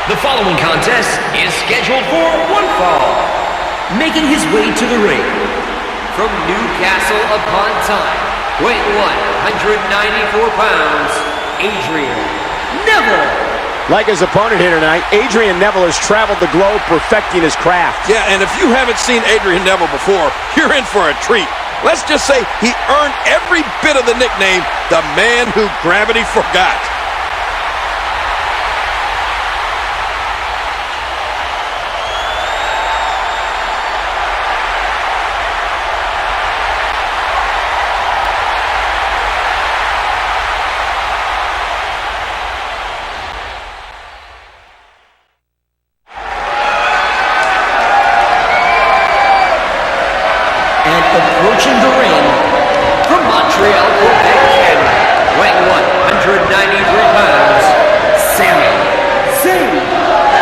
The following contest is scheduled for one fall. Making his way to the ring from Newcastle upon Tyne, weight 194 pounds, Adrian Neville. Like his opponent here tonight, Adrian Neville has traveled the globe perfecting his craft. Yeah, and if you haven't seen Adrian Neville before, you're in for a treat. Let's just say he earned every bit of the nickname, the man who gravity forgot. Approaching the ring from Montreal, Quebec, Canada, weighing 193 pounds, Sami Zayn.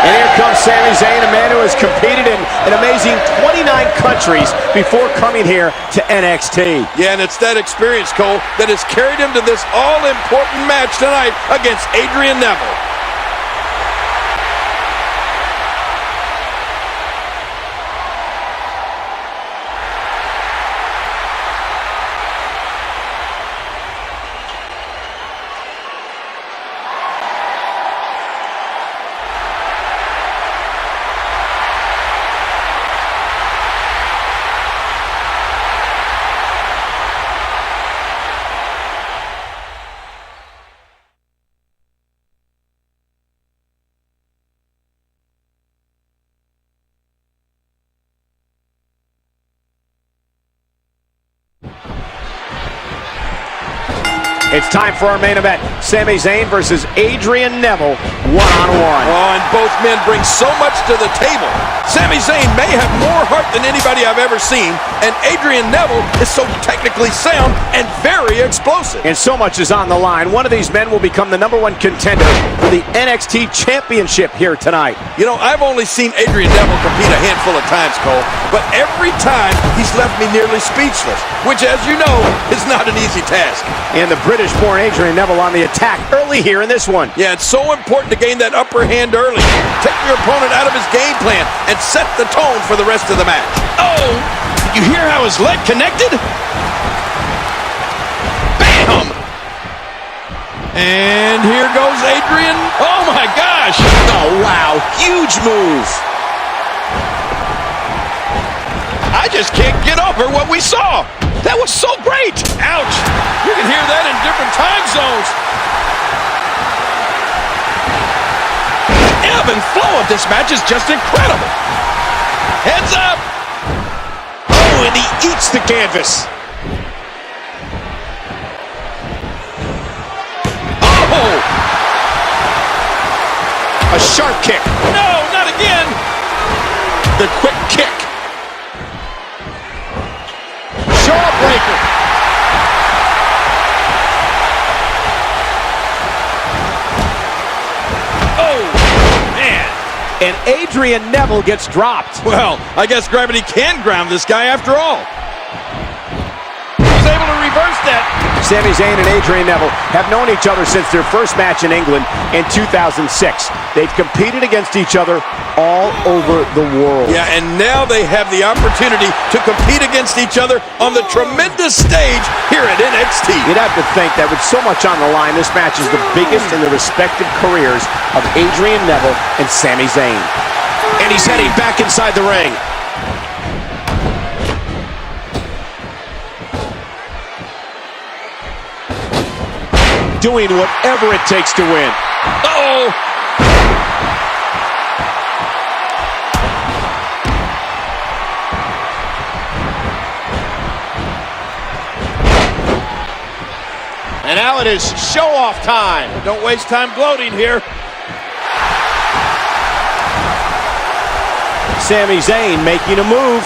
And here comes Sami Zayn, a man who has competed in an amazing 29 countries before coming here to NXT. Yeah, and it's that experience, Cole, that has carried him to this all-important match tonight against Adrian Neville. It's time for our main event. Sami Zayn versus Adrian Neville, one-on-one. Oh, and both men bring so much to the table. Sami Zayn may have more heart than anybody I've ever seen, and Adrian Neville is so technically sound and very explosive. And so much is on the line. One of these men will become the #1 contender for the NXT Championship here tonight. You know, I've only seen Adrian Neville compete a handful of times, Cole, but every time he's left me nearly speechless, which, as you know, is not an easy task. And the British-born Adrian Neville on the attack early here in this one. Yeah, it's so important to gain that upper hand early. Take your opponent out of his game plan and set the tone for the rest of the match. Oh, you hear how his leg connected? Bam! And here goes Adrian. Oh my gosh! Oh, wow, huge move. I just can't get over what we saw. That was so great. Ouch! You can hear that in different time zones. The ebb and flow of this match is just incredible. Heads up! Oh, and he eats the canvas. Oh! A sharp kick. No, not again! The quick kick. Jawbreaker. Oh, man. And Adrian Neville gets dropped. Well, I guess gravity can ground this guy after all. He's able to reverse that. Sami Zayn and Adrian Neville have known each other since their first match in England in 2006. They've competed against each other all over the world. Yeah, and now they have the opportunity to compete against each other on the tremendous stage here at NXT. You'd have to think that with so much on the line, this match is the biggest in the respective careers of Adrian Neville and Sami Zayn. And he's heading back inside the ring. Doing whatever it takes to win. Uh-oh! And now it is show-off time. Don't waste time gloating here. Sami Zayn making a move.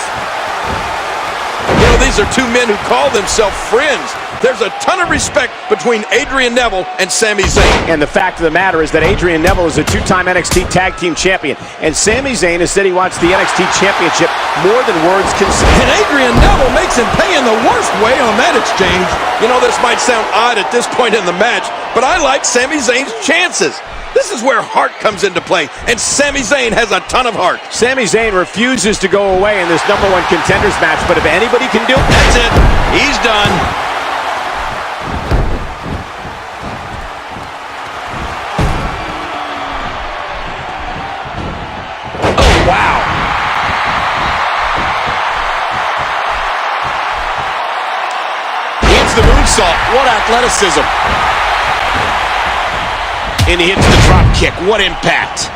You know, these are two men who call themselves friends. There's a ton of respect between Adrian Neville and Sami Zayn. And the fact of the matter is that Adrian Neville is a two-time NXT Tag Team Champion. And Sami Zayn has said he wants the NXT Championship more than words can say. And Adrian Neville makes him pay in the worst way on that exchange. You know, this might sound odd at this point in the match, but I like Sami Zayn's chances. This is where heart comes into play, and Sami Zayn has a ton of heart. Sami Zayn refuses to go away in this #1 contenders match, but if anybody can do it, That's it. He's done. Oh, wow. hits the moonsault. What athleticism. And he hits the drop kick. What impact.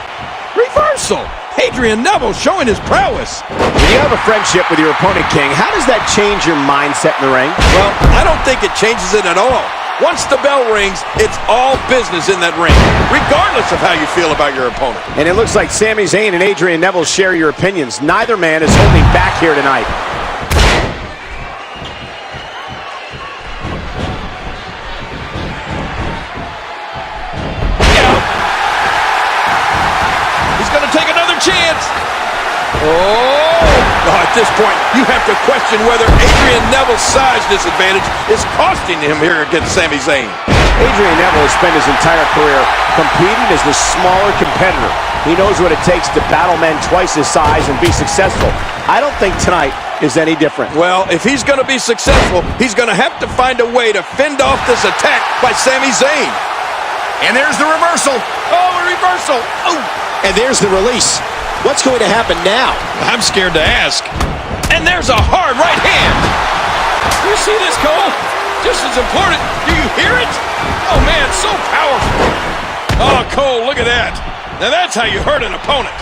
Reversal. Adrian Neville showing his prowess. When you have a friendship with your opponent, King, how does that change your mindset in the ring? Well, I don't think it changes it at all. Once the bell rings, it's all business in that ring, regardless of how you feel about your opponent. And it looks like Sami Zayn and Adrian Neville share your opinions. Neither man is holding back here tonight. Chance. Oh, at this point, you have to question whether Adrian Neville's size disadvantage is costing him here against Sami Zayn. Adrian Neville has spent his entire career competing as the smaller competitor. He knows what it takes to battle men twice his size and be successful. I don't think tonight is any different. Well, if he's going to be successful, he's going to have to find a way to fend off this attack by Sami Zayn. And there's the reversal. Oh, a reversal. Oh. And there's the release. What's going to happen now? I'm scared to ask. And there's a hard right hand. You see this, Cole? Just as important. Do you hear it? Oh, man, so powerful. Oh, Cole, look at that. Now that's how you hurt an opponent.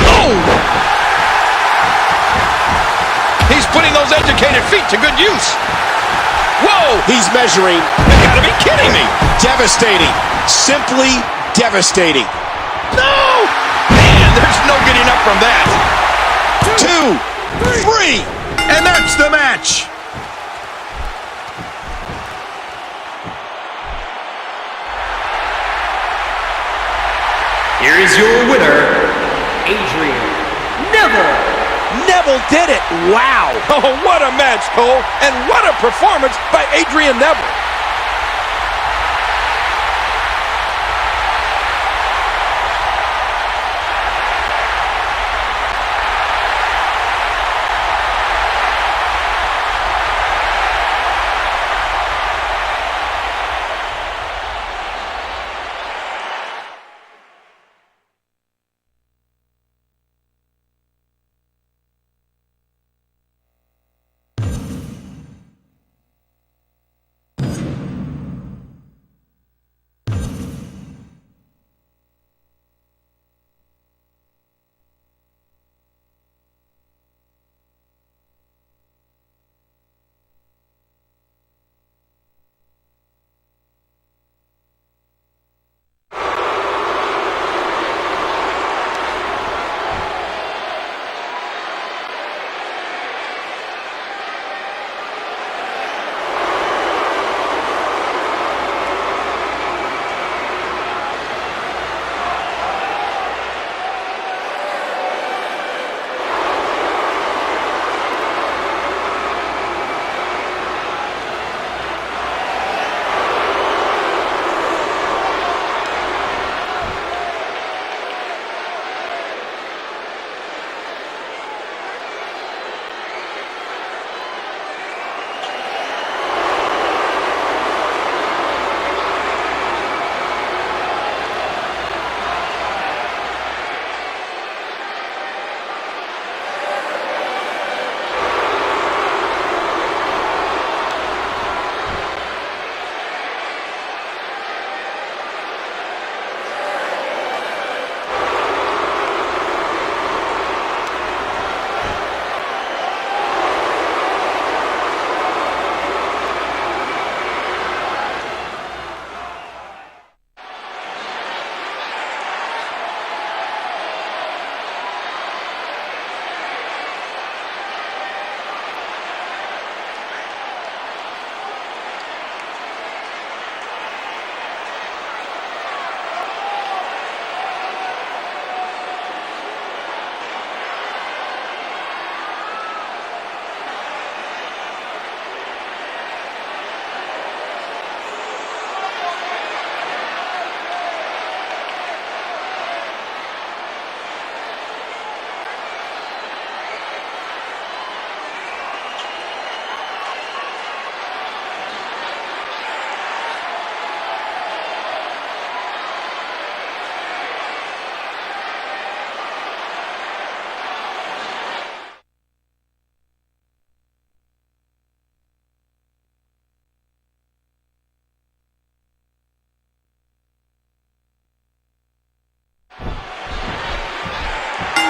Oh! He's putting those educated feet to good use. Whoa! He's measuring. You gotta be kidding me. Devastating. Simply devastating. No! Man, there's no getting up from that. 2, 3. And that's the match. Here is your winner, Adrian Neville. Neville did it. Wow. Oh, what a match, Cole. And what a performance by Adrian Neville.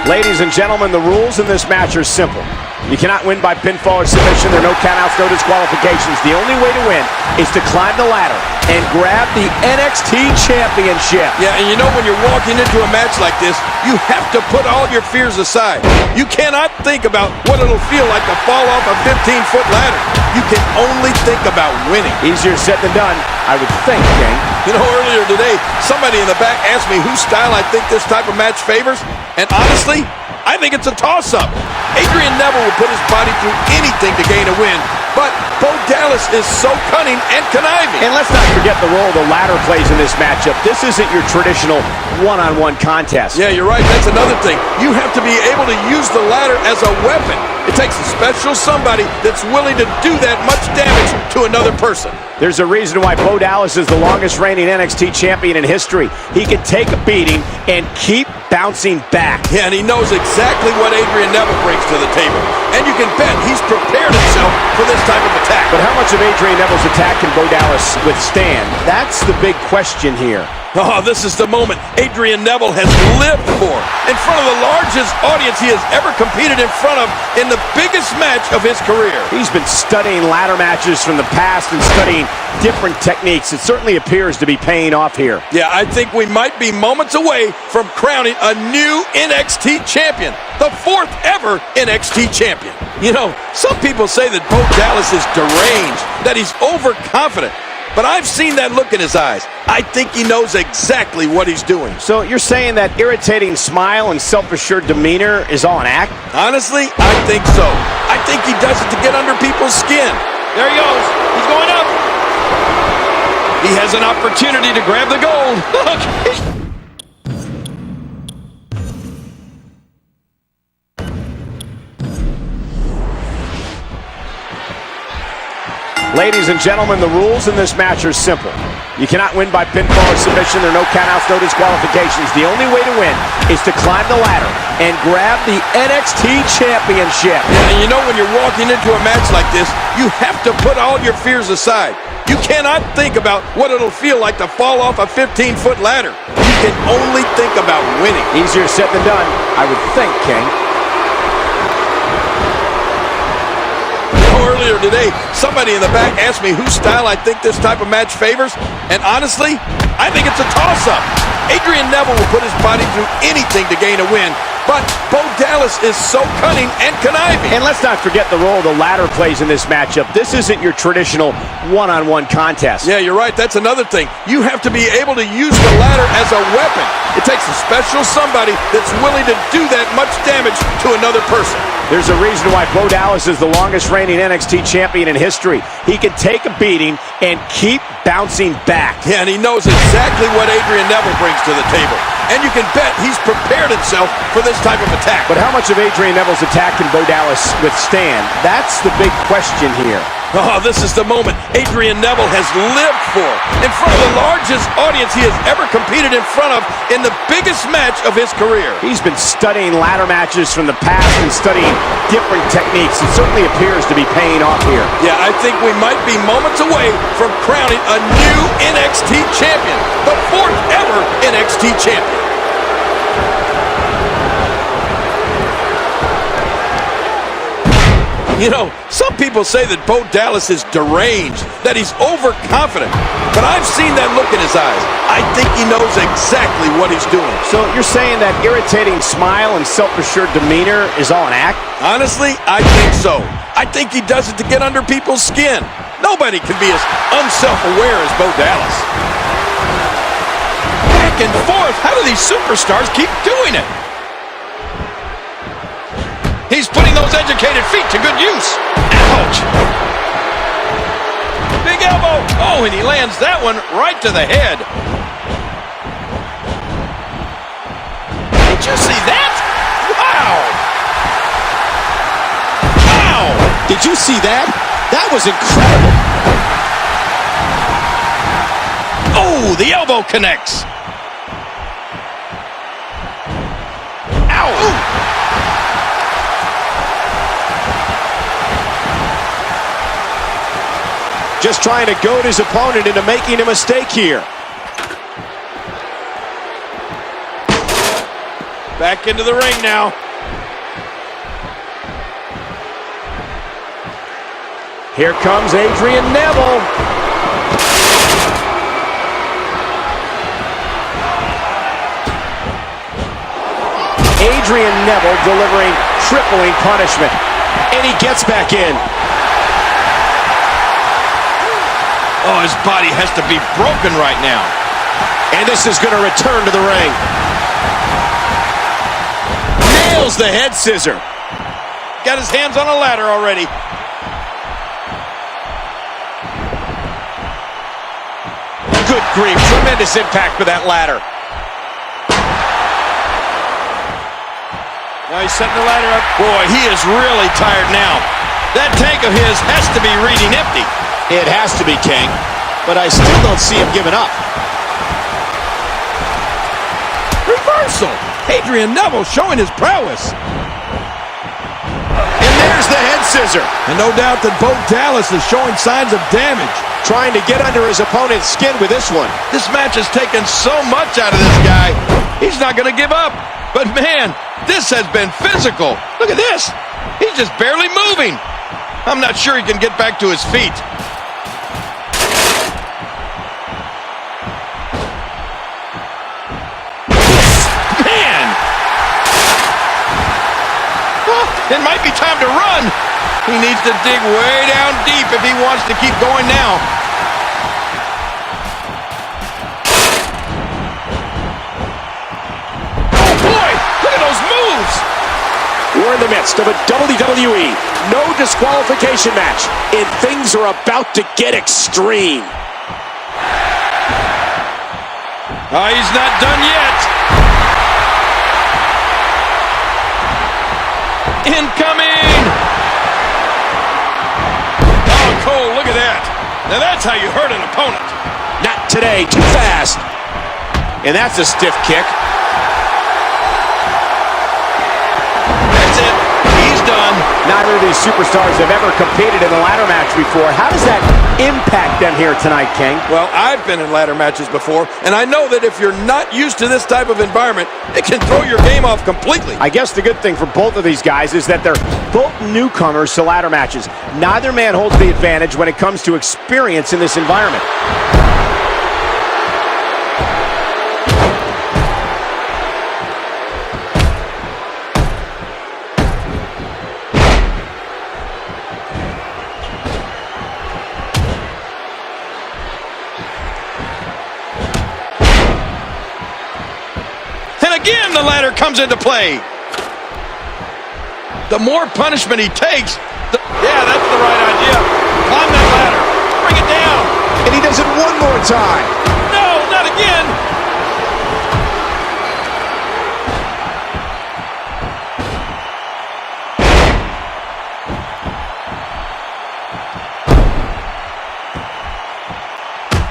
Ladies and gentlemen, the rules in this match are simple. You cannot win by pinfall or submission. There are no countouts, no disqualifications. The only way to win is to climb the ladder and grab the NXT Championship. Yeah, and you know when you're walking into a match like this, you have to put all your fears aside. You cannot think about what it'll feel like to fall off a 15-foot ladder. You can only think about winning. Easier said than done, I would think, King. You know, earlier today, somebody in the back asked me whose style I think this type of match favors, and honestly, I think it's a toss-up. Adrian Neville will put his body through anything to gain a win, but Bo Dallas is so cunning and conniving. And let's not forget the role the ladder plays in this matchup. This isn't your traditional one-on-one contest. Yeah, you're right. That's another thing. You have to be able to use the ladder as a weapon. It takes a special somebody that's willing to do that much damage to another person. There's a reason why Bo Dallas is the longest reigning NXT champion in history. He can take a beating and keep bouncing back. Yeah, and he knows exactly what Adrian Neville brings to the table. And you can bet he's prepared himself for this type of attack. But how much of Adrian Neville's attack can Bo Dallas withstand? That's the big question here. Oh, this is the moment Adrian Neville has lived for. In front of the largest audience he has ever competed in front of in the biggest match of his career. He's been studying ladder matches from the past and studying different techniques. It certainly appears to be paying off here. Yeah, I think we might be moments away from crowning a new NXT champion. The 4th ever NXT champion. You know, some people say that Bo Dallas is deranged, that he's overconfident. But I've seen that look in his eyes. I think he knows exactly what he's doing. So you're saying that irritating smile and self-assured demeanor is all an act? Honestly, I think so. I think he does it to get under people's skin. There he goes. He's going up. He has an opportunity to grab the gold. Look. Ladies and gentlemen, the rules in this match are simple. You cannot win by pinfall or submission. There are no countouts, no disqualifications. The only way to win is to climb the ladder and grab the NXT Championship. Yeah, and you know when you're walking into a match like this, you have to put all your fears aside. You cannot think about what it'll feel like to fall off a 15-foot ladder. You can only think about winning. Easier said than done, I would think, King. Earlier today, somebody in the back asked me whose style I think this type of match favors, and honestly, I think it's a toss-up. Adrian Neville will put his body through anything to gain a win, but Bo Dallas is so cunning and conniving. And let's not forget the role the ladder plays in this matchup. This isn't your traditional one-on-one contest. Yeah, you're right. That's another thing. You have to be able to use the ladder as a weapon. It takes a special somebody that's willing to do that much damage to another person. There's a reason why Bo Dallas is the longest reigning NXT champion in history. He can take a beating and keep bouncing back. Yeah, and he knows exactly what Adrian Neville brings to the table. And you can bet he's prepared himself for this type of attack. But how much of Adrian Neville's attack can Bo Dallas withstand? That's the big question here. Oh, this is the moment Adrian Neville has lived for. In front of the largest audience he has ever competed in front of in the biggest match of his career. He's been studying ladder matches from the past and studying different techniques. It certainly appears to be paying off here. Yeah, I think we might be moments away from crowning a new NXT champion. The 4th ever NXT champion. You know, some people say that Bo Dallas is deranged, that he's overconfident. But I've seen that look in his eyes. I think he knows exactly what he's doing. So you're saying that irritating smile and self-assured demeanor is all an act? Honestly, I think so. I think he does it to get under people's skin. Nobody can be as unself-aware as Bo Dallas. Back and forth. How do these superstars keep doing it? He's putting those educated feet to good use. Ouch! Big elbow. Oh, and he lands that one right to the head. Did you see that? Wow! Wow! Did you see that? That was incredible. Oh, the elbow connects. Ow! Ooh. Just trying to goad his opponent into making a mistake here. Back into the ring now. Here comes Adrian Neville. Adrian Neville delivering crippling punishment. And he gets back in. Oh, his body has to be broken right now. And this is going to return to the ring. Nails the head scissor. Got his hands on a ladder already. Good grief, tremendous impact with that ladder. Now he's setting the ladder up. Boy, he is really tired now. That tank of his has to be reading empty. It has to be, King, but I still don't see him giving up. Reversal. Adrian Neville showing his prowess. And there's the head scissor. And no doubt that Bo Dallas is showing signs of damage. Trying to get under his opponent's skin with this one. This match has taken so much out of this guy. He's not going to give up. But man, this has been physical. Look at this. He's just barely moving. I'm not sure he can get back to his feet. Man! Oh, it might be time to run. He needs to dig way down deep if he wants to keep going now. We're in the midst of a WWE no disqualification match, and things are about to get extreme. He's not done yet. Incoming! Oh, Cole, look at that. Now that's how you hurt an opponent. Not today, too fast. And that's a stiff kick. Neither of these superstars have ever competed in a ladder match before. How does that impact them here tonight, King? Well, I've been in ladder matches before, and I know that if you're not used to this type of environment, it can throw your game off completely. I guess the good thing for both of these guys is that they're both newcomers to ladder matches. Neither man holds the advantage when it comes to experience in this environment. Again, the ladder comes into play. The more punishment he takes, yeah, that's the right idea. Climb that ladder. Bring it down. And he does it one more time. No, not again.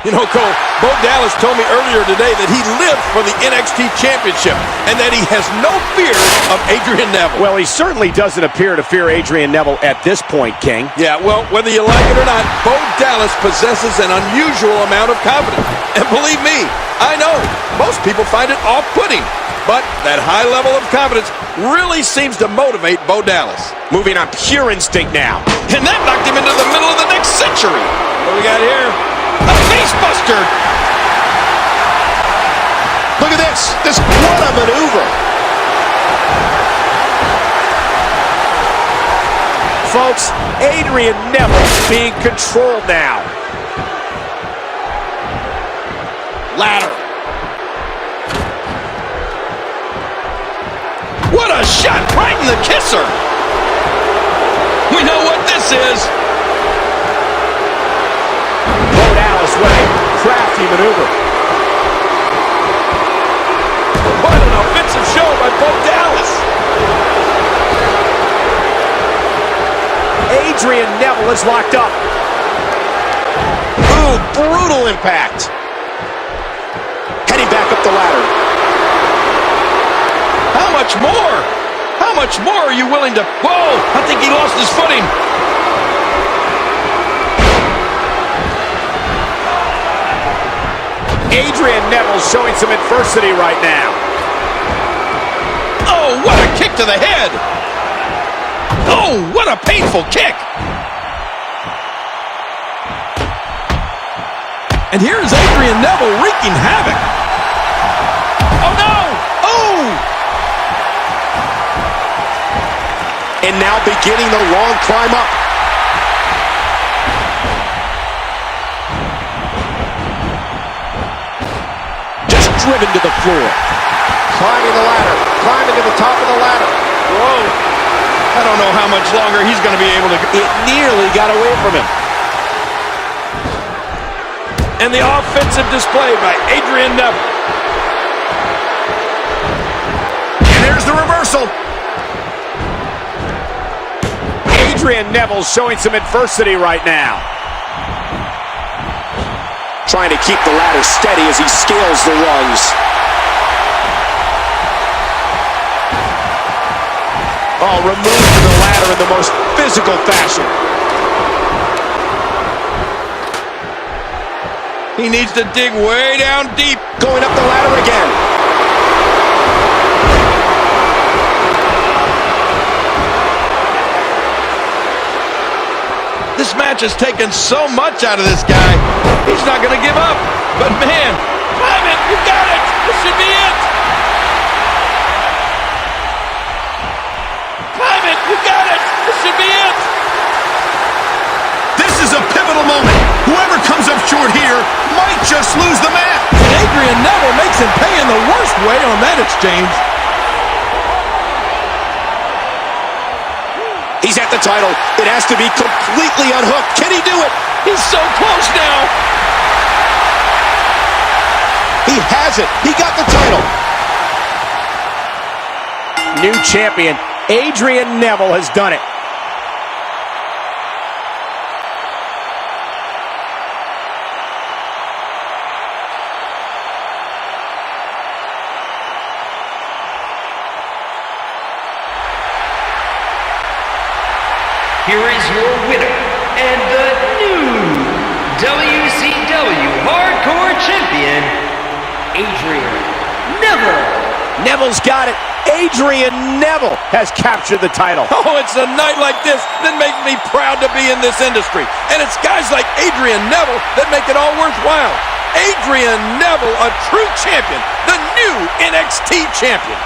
You know, Cole, Bo Dallas told me earlier today that he lived for the NXT Championship and that he has no fear of Adrian Neville. Well, he certainly doesn't appear to fear Adrian Neville at this point, King. Yeah, well, whether you like it or not, Bo Dallas possesses an unusual amount of confidence. And believe me, I know, most people find it off-putting. But that high level of confidence really seems to motivate Bo Dallas. Moving on pure instinct now. And that knocked him into the middle of the next century. What do we got here? A face buster! Look at this! What a maneuver! Folks, Adrian Neville being controlled now. Ladder. What a shot right in the kisser! We know what this is. What a crafty maneuver. What an offensive show by Bo Dallas. Adrian Neville is locked up. Ooh, brutal impact. Heading back up the ladder. How much more? How much more are you willing to... Whoa, I think he lost his footing. Adrian Neville showing some adversity right now. kick to the head. Oh, what a painful kick. And here's Adrian Neville wreaking havoc. Oh, no! Oh! And now beginning the long climb up. Just driven to the floor. Climbing the ladder. Climbing to the top of the ladder. Whoa. I don't know how much longer he's going to be able to go. It nearly got away from him. And the offensive display by Adrian Neville. And there's the reversal. Adrian Neville showing some adversity right now. Trying to keep the ladder steady as he scales the rungs. Oh, removed from the ladder in the most physical fashion. He needs to dig way down deep. Going up the ladder again. This match has taken so much out of this guy. He's not going to give up. But man, climb it. You got it. This should be it. Climb it. You got it. This should be it. This is a pivotal moment. Whoever comes up short here might just lose the match. And Adrian Neville makes him pay in the worst way on that exchange. He's at the title. It has to be completely unhooked. Can he do it? He's so close now. He has it. He got the title. New champion, Adrian Neville, has done it. Here is your winner, and the new WCW Hardcore Champion, Adrian Neville. Neville's got it. Adrian Neville has captured the title. Oh, it's a night like this that makes me proud to be in this industry. And it's guys like Adrian Neville that make it all worthwhile. Adrian Neville, a true champion, the new NXT champion.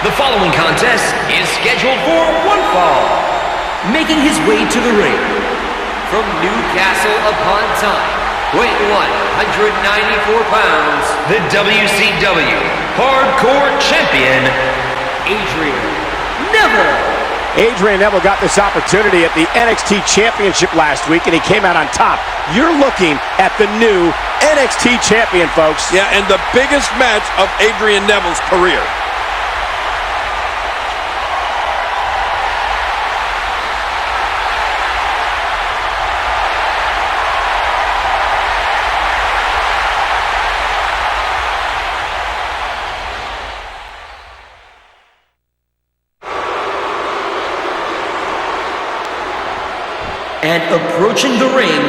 The following contest is scheduled for one fall. Making his way to the ring from Newcastle upon Tyne, weighing 194 pounds, the WCW Hardcore Champion, Adrian Neville. Adrian Neville got this opportunity at the NXT Championship last week, and he came out on top. You're looking at the new NXT Champion, folks. Yeah, and the biggest match of Adrian Neville's career. And approaching the ring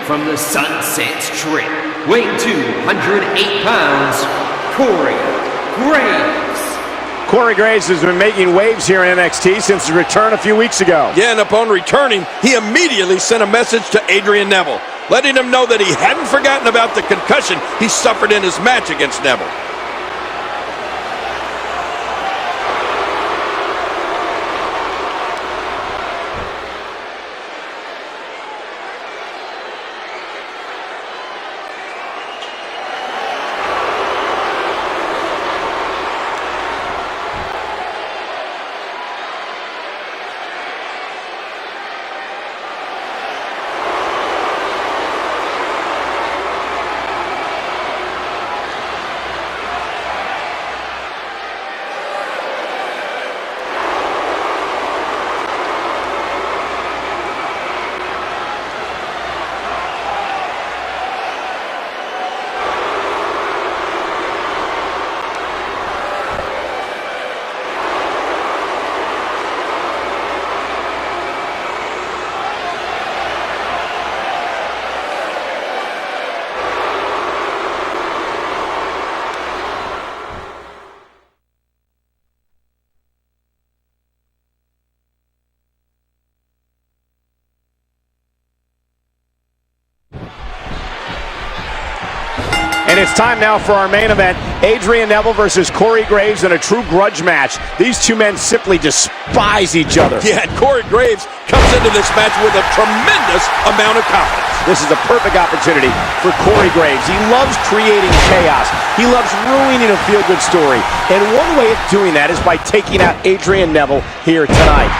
from the Sunset Strip, weighing 208 pounds, Corey Graves. Corey Graves has been making waves here in NXT since his return a few weeks ago. Yeah, and upon returning, he immediately sent a message to Adrian Neville, letting him know that he hadn't forgotten about the concussion he suffered in his match against Neville. And it's time now for our main event, Adrian Neville versus Corey Graves in a true grudge match. These two men simply despise each other. Yeah, and Corey Graves comes into this match with a tremendous amount of confidence. This is a perfect opportunity for Corey Graves. He loves creating chaos. He loves ruining a feel-good story. And one way of doing that is by taking out Adrian Neville here tonight.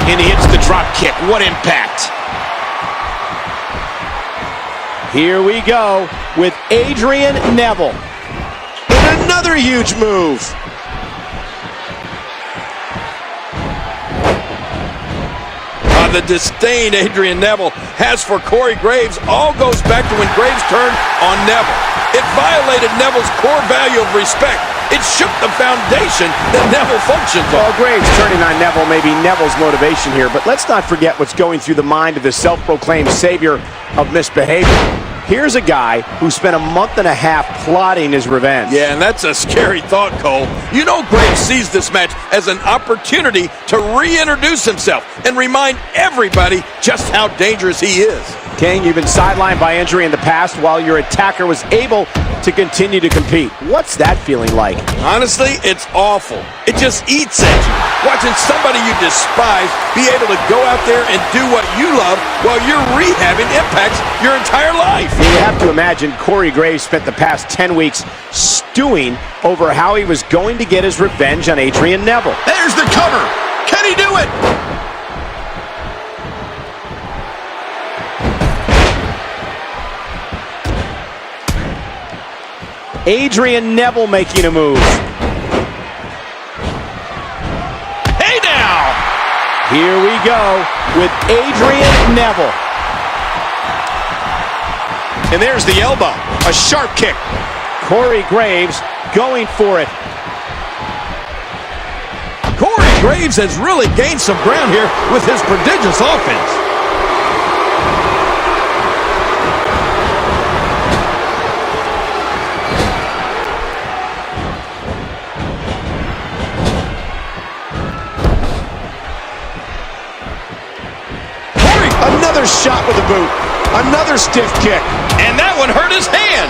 And he hits the drop kick. What impact! Here we go with Adrian Neville. And another huge move. The disdain Adrian Neville has for Corey Graves all goes back to when Graves turned on Neville. It violated Neville's core value of respect. It shook the foundation that Neville functions on. Well, Graves turning on Neville may be Neville's motivation here, but let's not forget what's going through the mind of the self-proclaimed savior of misbehavior. Here's a guy who spent a month and a half plotting his revenge. Yeah, and that's a scary thought, Cole. You know Graves sees this match as an opportunity to reintroduce himself and remind everybody just how dangerous he is. King, you've been sidelined by injury in the past while your attacker was able to continue to compete. What's that feeling like? Honestly, it's awful. It just eats at you. Watching somebody you despise be able to go out there and do what you love while you're rehabbing impacts your entire life. You have to imagine Corey Graves spent the past 10 weeks stewing over how he was going to get his revenge on Adrian Neville. There's the cover. Can he do it? Adrian Neville making a move. Hey now! Here we go with Adrian Neville. And there's the elbow. A sharp kick. Corey Graves going for it. Corey Graves has really gained some ground here with his prodigious offense. Another shot with a boot. Another stiff kick. And that one hurt his hand.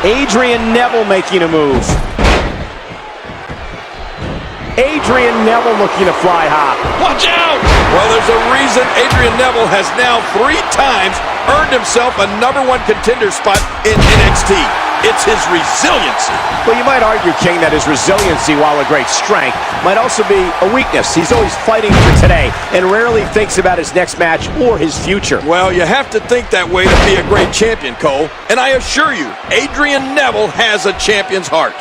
Adrian Neville making a move. Adrian Neville looking to fly high. Watch out! Well, there's a reason Adrian Neville has now 3 times earned himself a #1 contender spot in NXT. It's his resiliency. Well, you might argue, King, that his resiliency, while a great strength, might also be a weakness. He's always fighting for today and rarely thinks about his next match or his future. Well, you have to think that way to be a great champion, Cole. And I assure you, Adrian Neville has a champion's heart.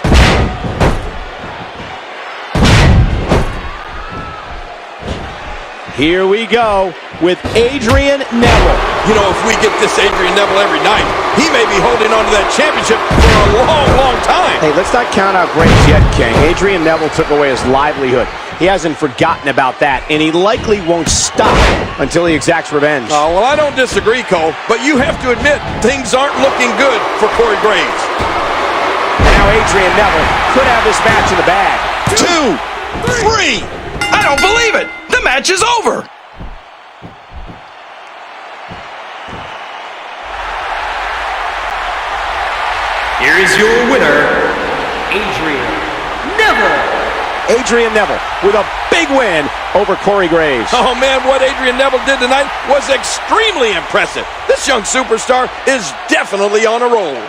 Here we go with Adrian Neville. You know, if we get this Adrian Neville every night, he may be holding on to that championship for a long, long time. Hey, let's not count out Graves yet, King. Adrian Neville took away his livelihood. He hasn't forgotten about that, and he likely won't stop until he exacts revenge. Well, I don't disagree, Cole, but you have to admit things aren't looking good for Corey Graves. And now Adrian Neville could have this match in the bag. 2, 3. I don't believe it. The match is over. Here is your winner, Adrian Neville. Adrian Neville with a big win over Corey Graves. Oh, man, what Adrian Neville did tonight was extremely impressive. This young superstar is definitely on a roll.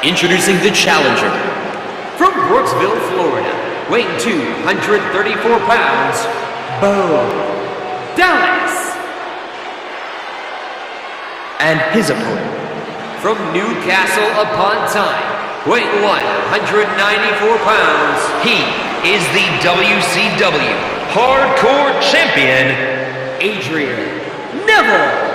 Introducing the challenger, from Brooksville, Florida, weighing 234 pounds, Bo Dallas. And his opponent, from Newcastle upon Tyne, weighing 194 pounds, he is the WCW Hardcore Champion, Adrian Neville.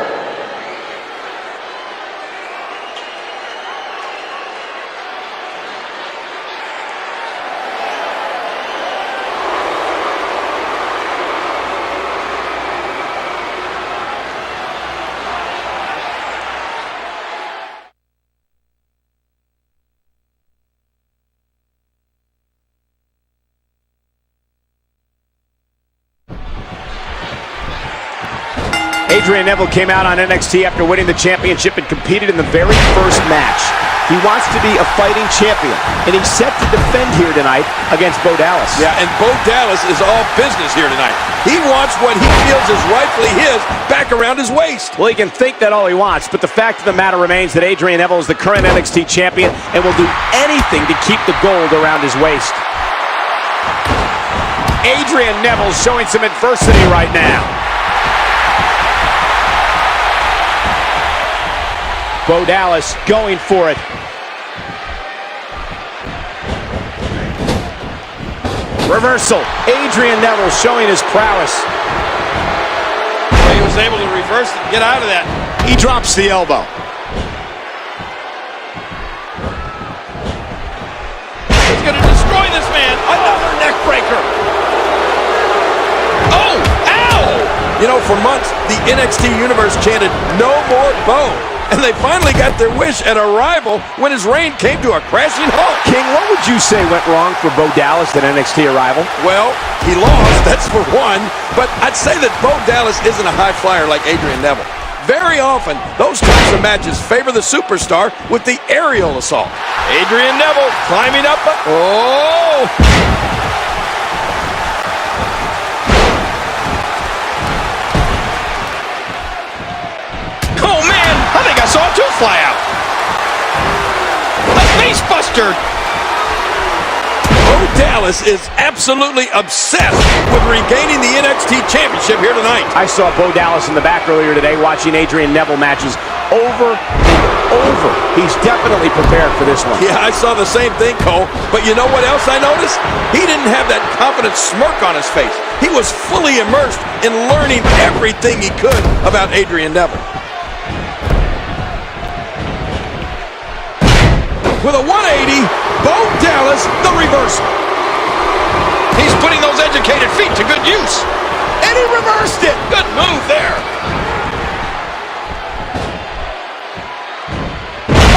Adrian Neville came out on NXT after winning the championship and competed in the very first match. He wants to be a fighting champion, and he's set to defend here tonight against Bo Dallas. Yeah, and Bo Dallas is all business here tonight. He wants what he feels is rightfully his back around his waist. Well, he can think that all he wants, but the fact of the matter remains that Adrian Neville is the current NXT champion and will do anything to keep the gold around his waist. Adrian Neville showing some adversity right now. Bo Dallas going for it. Reversal. Adrian Neville showing his prowess. He was able to reverse it and get out of that. He drops the elbow. He's going to destroy this man. Another neck breaker. Oh, ow! You know, for months, the NXT Universe chanted, "No more Bo." And they finally got their wish at Arrival when his reign came to a crashing halt. King, what would you say went wrong for Bo Dallas at NXT Arrival? Well, he lost, that's for one. But I'd say that Bo Dallas isn't a high flyer like Adrian Neville. Very often, those types of matches favor the superstar with the aerial assault. Adrian Neville climbing up. Oh! Oh, man! I think I saw a tooth fly out. A face buster! Bo Dallas is absolutely obsessed with regaining the NXT Championship here tonight. I saw Bo Dallas in the back earlier today watching Adrian Neville matches over and over. He's definitely prepared for this one. Yeah, I saw the same thing, Cole. But you know what else I noticed? He didn't have that confident smirk on his face. He was fully immersed in learning everything he could about Adrian Neville. With a 180, Bo Dallas, the reversal. He's putting those educated feet to good use. And he reversed it. Good move there.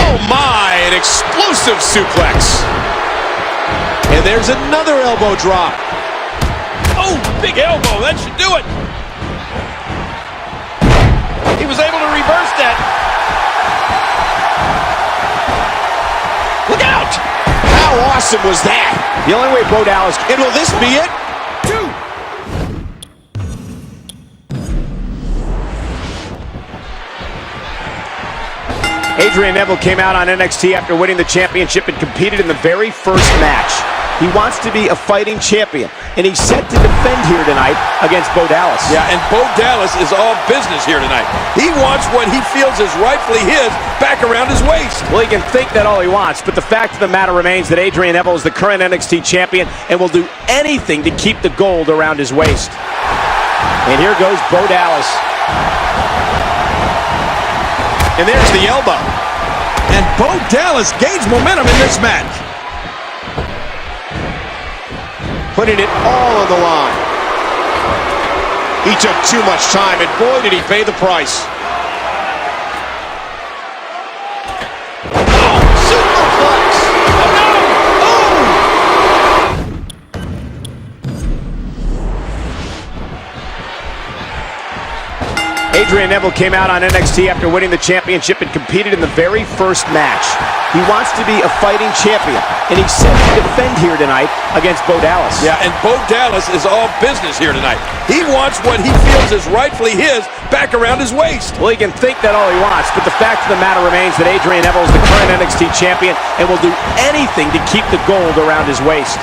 Oh my, an explosive suplex. And there's another elbow drop. Oh, big elbow. That should do it. He was able to reverse that. Look out! How awesome was that? The only way Bo Dallas... And will this be it? Two. Adrian Neville came out on NXT after winning the championship and competed in the very first match. He wants to be a fighting champion, and he's set to defend here tonight against Bo Dallas. Yeah, and Bo Dallas is all business here tonight. He wants what he feels is rightfully his back around his waist. Well, he can think that all he wants, but the fact of the matter remains that Adrian Neville is the current NXT champion and will do anything to keep the gold around his waist. And here goes Bo Dallas. And there's the elbow. And Bo Dallas gains momentum in this match. Putting it all on the line. He took too much time, and boy, did he pay the price. Oh, superplex! Oh, no! Oh! Adrian Neville came out on NXT after winning the championship and competed in the very first match. He wants to be a fighting champion, and he's set to defend here tonight against Bo Dallas. Yeah, and Bo Dallas is all business here tonight. He wants what he feels is rightfully his back around his waist. Well, he can think that all he wants, but the fact of the matter remains that Adrian Neville is the current NXT champion and will do anything to keep the gold around his waist.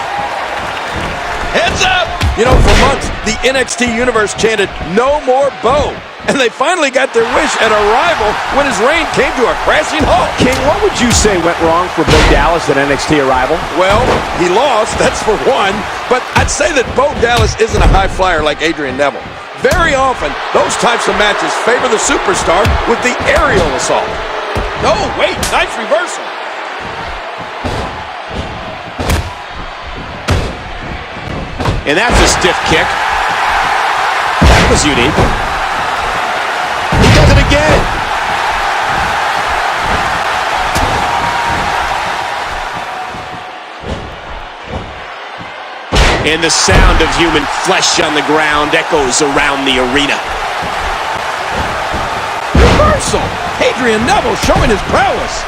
Heads up! You know, for months, the NXT Universe chanted, "No more Bo." And they finally got their wish at Arrival when his reign came to a crashing halt. King, what would you say went wrong for Bo Dallas at NXT Arrival? Well, he lost, that's for one. But I'd say that Bo Dallas isn't a high flyer like Adrian Neville. Very often, those types of matches favor the superstar with the aerial assault. No, wait, nice reversal. And that's a stiff kick. That was unique. He does it again. And the sound of human flesh on the ground echoes around the arena. Reversal. Adrian Neville showing his prowess.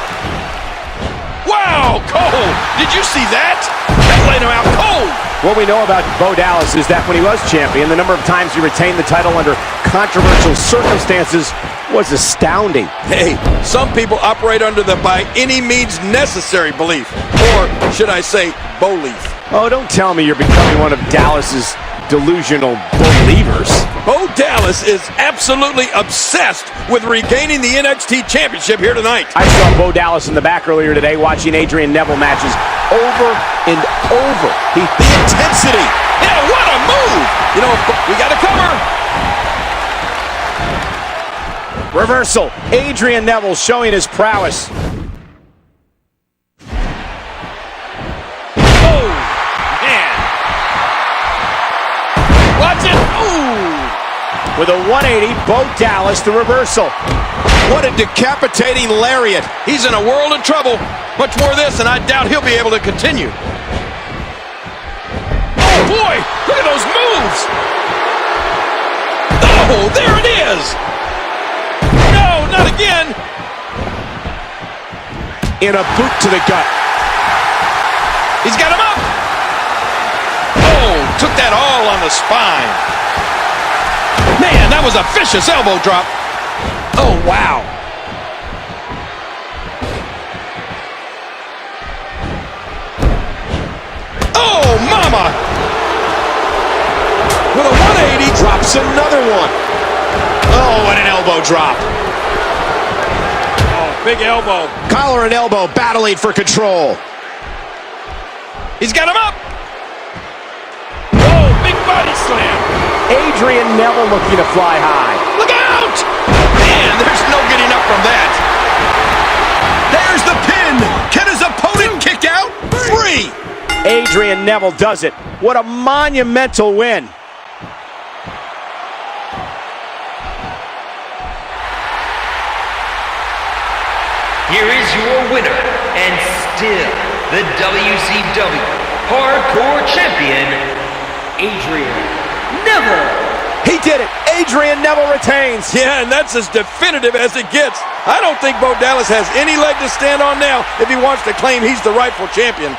Wow, Cole, did you see that? That laid him out cold. What we know about Bo Dallas is that when he was champion, the number of times he retained the title under controversial circumstances was astounding. Hey, some people operate under the by any means necessary belief, or should I say, belief. Oh, don't tell me you're becoming one of Dallas's delusional believers. Bo Dallas is absolutely obsessed with regaining the NXT Championship here tonight. I saw Bo Dallas in the back earlier today watching Adrian Neville matches over and over. The intensity. Yeah, what a move! You know, we got to cover. Reversal. Adrian Neville showing his prowess. Oh, man. Watch it. Ooh. With a 180, Bo Dallas, the reversal. What a decapitating lariat. He's in a world of trouble. Much more of this, and I doubt he'll be able to continue. Oh, boy. Look at those moves. Oh, there it is. No, not again. In a boot to the gut. He's got him up. Oh, took that all on the spine. Man, that was a vicious elbow drop. Oh, wow. Oh, mama. With a 180, drops another one. Oh, what an elbow drop. Oh, big elbow. Collar and elbow battling for control. He's got him up. Oh, big body slam. Adrian Neville looking to fly high. Look out! Man, there's no getting up from that. There's the pin. Can his opponent kick out? 3. Adrian Neville does it. What a monumental win. Here is your winner, and still the WCW Hardcore Champion, Adrian Neville. He did it. Adrian Neville retains. Yeah, and that's as definitive as it gets. I don't think Bo Dallas has any leg to stand on now if he wants to claim he's the rightful champion.